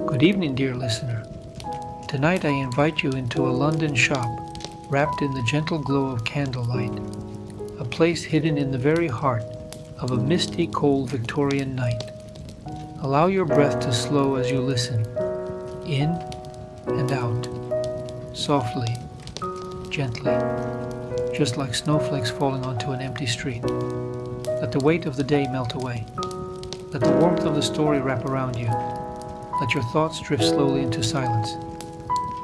Good evening, dear listener. Tonight I invite you into a London shop wrapped in the gentle glow of candlelight, a place hidden in the very heart of a misty, cold Victorian night. Allow your breath to slow as you listen, in and out, softly, gently, just like snowflakes falling onto an empty street. Let the weight of the day melt away. Let the warmth of the story wrap around you. Let your thoughts drift slowly into silence.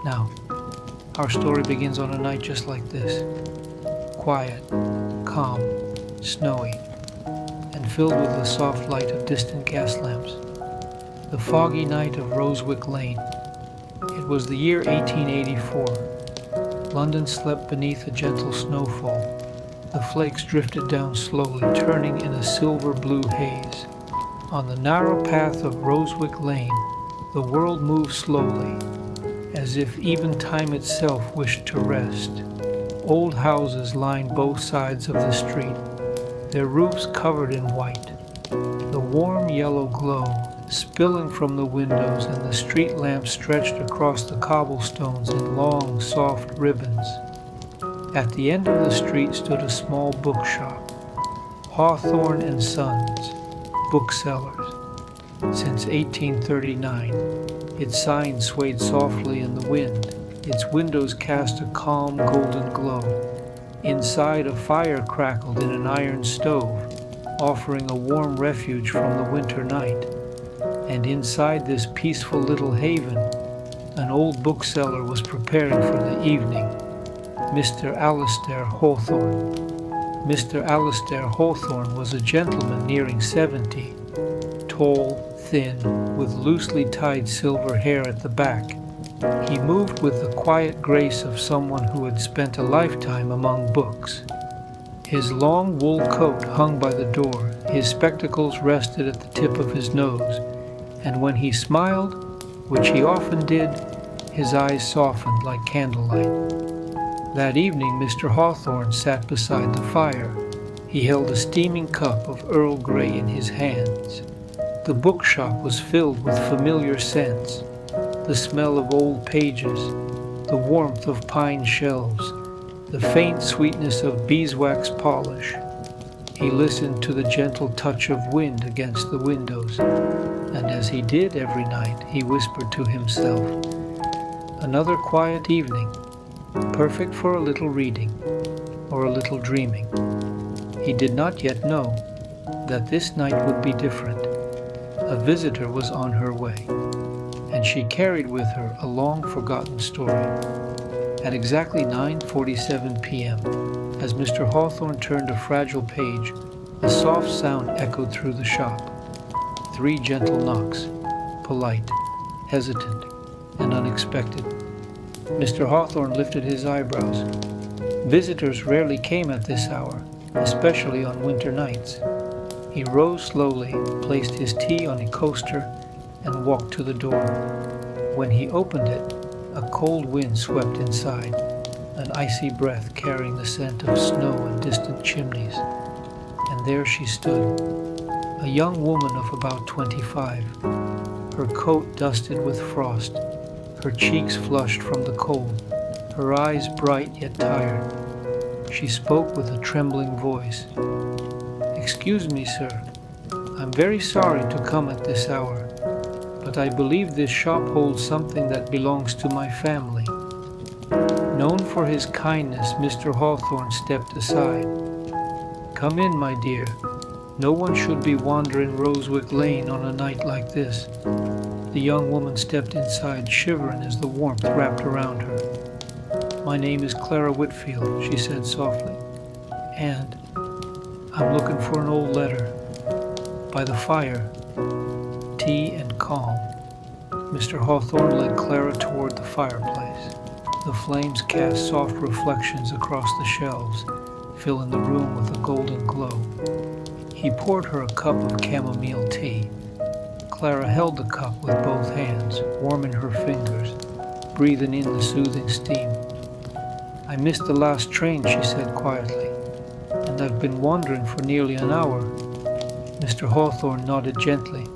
Now, our story begins on a night just like this. Quiet, calm, snowy, and filled with the soft light of distant gas lamps. The foggy night of Rosewick Lane. It was the year 1884. London slept beneath a gentle snowfall. The flakes drifted down slowly, turning in a silver-blue haze. On the narrow path of Rosewick Lane, the world moved slowly, as if even time itself wished to rest. Old houses lined both sides of the street, their roofs covered in white. The warm yellow glow spilling from the windows, and the street lamps stretched across the cobblestones in long, soft ribbons. At the end of the street stood a small bookshop, Hawthorne and Sons, booksellers. Since 1839, its sign swayed softly in the wind. Its windows cast a calm golden glow. Inside, a fire crackled in an iron stove, offering a warm refuge from the winter night. And inside this peaceful little haven, an old bookseller was preparing for the evening, Mr. Alistair Hawthorne. Mr. Alistair Hawthorne was a gentleman nearing 70, tall, thin, with loosely tied silver hair at the back. He moved with the quiet grace of someone who had spent a lifetime among books. His long wool coat hung by the door, his spectacles rested at the tip of his nose, and when he smiled, which he often did, his eyes softened like candlelight. That evening Mr. Hawthorne sat beside the fire. He held a steaming cup of Earl Grey in his hands. The bookshop was filled with familiar scents, the smell of old pages, the warmth of pine shelves, the faint sweetness of beeswax polish. He listened to the gentle touch of wind against the windows, and as he did every night, he whispered to himself, "Another quiet evening, perfect for a little reading or a little dreaming." He did not yet know that this night would be different. A visitor was on her way, and she carried with her a long-forgotten story. At exactly 9:47 p.m., as Mr. Hawthorne turned a fragile page, a soft sound echoed through the shop. 3 gentle knocks, polite, hesitant, and unexpected. Mr. Hawthorne lifted his eyebrows. Visitors rarely came at this hour, especially on winter nights. He rose slowly, placed his tea on a coaster, and walked to the door. When he opened it, a cold wind swept inside, an icy breath carrying the scent of snow and distant chimneys. And there she stood, a young woman of about 25, her coat dusted with frost, her cheeks flushed from the cold, her eyes bright yet tired. She spoke with a trembling voice. "Excuse me, sir. I'm very sorry to come at this hour, but I believe this shop holds something that belongs to my family." Known for his kindness, Mr. Hawthorne stepped aside. "Come in, my dear. No one should be wandering Rosewick Lane on a night like this." The young woman stepped inside, shivering as the warmth wrapped around her. "My name is Clara Whitfield," she said softly, "and I'm looking for an old letter. By the fire, tea and calm." Mr. Hawthorne led Clara toward the fireplace. The flames cast soft reflections across the shelves, filling the room with a golden glow. He poured her a cup of chamomile tea. Clara held the cup with both hands, warming her fingers, breathing in the soothing steam. "I missed the last train," she said quietly, "and I've been wandering for nearly an hour." Mr. Hawthorne nodded gently.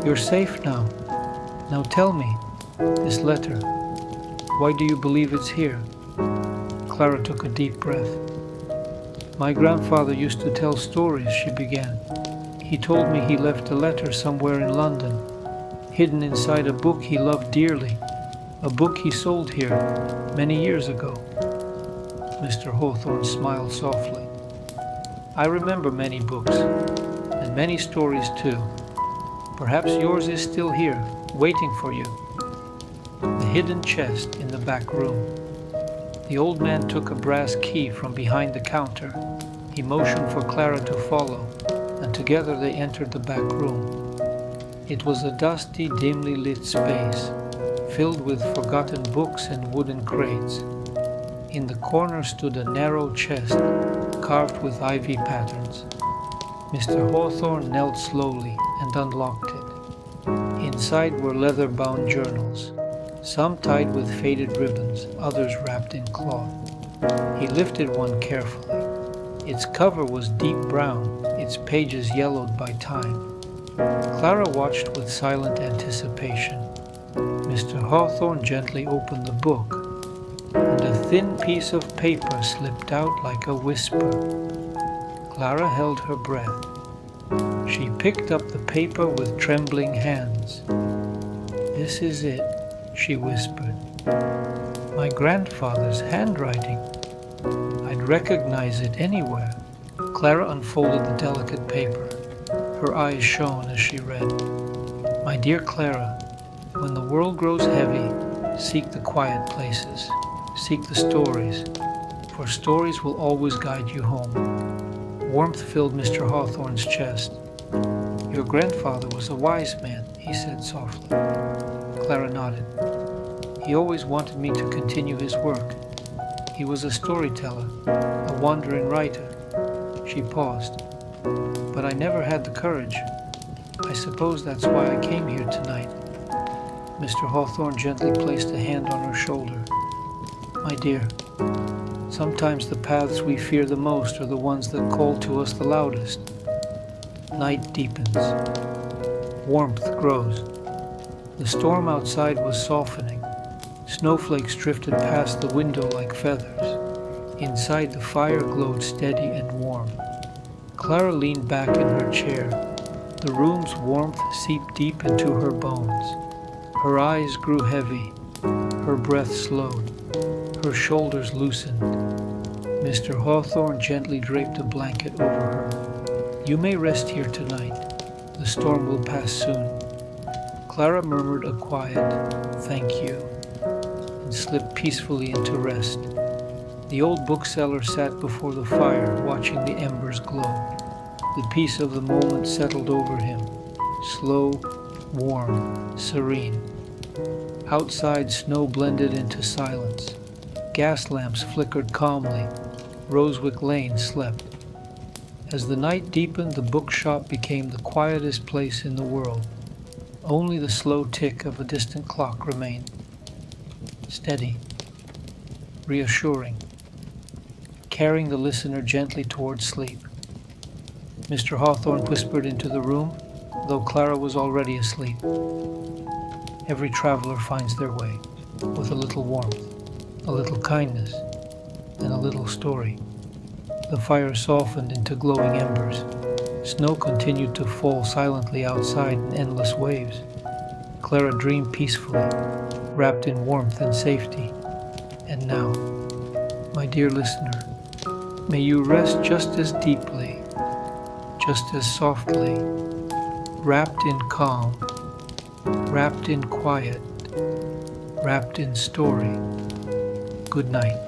"You're safe now. Now tell me, this letter, why do you believe it's here? Clara took a deep breath. My grandfather used to tell stories, she began. He told me he left a letter somewhere in London, hidden inside a book he loved dearly, a book he sold here many years ago. Mr. Hawthorne smiled softly. I remember many books, and many stories too. Perhaps yours is still here, waiting for you. The hidden chest in the back room. The old man took a brass key from behind the counter. He motioned for Clara to follow, and together they entered the back room. It was a dusty, dimly lit space, filled with forgotten books and wooden crates. In the corner stood a narrow chest, carved with ivy patterns. Mr. Hawthorne knelt slowly and unlocked it. Inside were leather-bound journals, some tied with faded ribbons, others wrapped in cloth. He lifted one carefully. Its cover was deep brown, its pages yellowed by time. Clara watched with silent anticipation. Mr. Hawthorne gently opened the book, and a thin piece of paper slipped out like a whisper. Clara held her breath. She picked up the paper with trembling hands. This is it, she whispered. My grandfather's handwriting. I'd recognize it anywhere. Clara unfolded the delicate paper. Her eyes shone as she read. My dear Clara, when the world grows heavy, seek the quiet places. Seek the stories, for stories will always guide you home. Warmth filled Mr. Hawthorne's chest. Your grandfather was a wise man, he said softly. Clara nodded. He always wanted me to continue his work. He was a storyteller, a wandering writer. She paused. But I never had the courage. I suppose that's why I came here tonight. Mr. Hawthorne gently placed a hand on her shoulder. My dear, sometimes the paths we fear the most are the ones that call to us the loudest. Night deepens. Warmth grows. The storm outside was softening. Snowflakes drifted past the window like feathers. Inside, the fire glowed steady and warm. Clara leaned back in her chair. The room's warmth seeped deep into her bones. Her eyes grew heavy. Her breath slowed. Her shoulders loosened. Mr. Hawthorne gently draped a blanket over her. You may rest here tonight. The storm will pass soon. Clara murmured a quiet, thank you, and slipped peacefully into rest. The old bookseller sat before the fire, watching the embers glow. The peace of the moment settled over him, slow, warm, serene. Outside, snow blended into silence. Gas lamps flickered calmly. Rosewick Lane slept. As the night deepened, the bookshop became the quietest place in the world. Only the slow tick of a distant clock remained. Steady, reassuring, carrying the listener gently towards sleep. Mr. Hawthorne whispered into the room, though Clara was already asleep. Every traveler finds their way, with a little warmth, a little kindness, and a little story. The fire softened into glowing embers. Snow continued to fall silently outside in endless waves. Clara dreamed peacefully, wrapped in warmth and safety. And now, my dear listener, may you rest just as deeply, just as softly, wrapped in calm, wrapped in quiet, wrapped in story. Good night.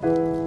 you.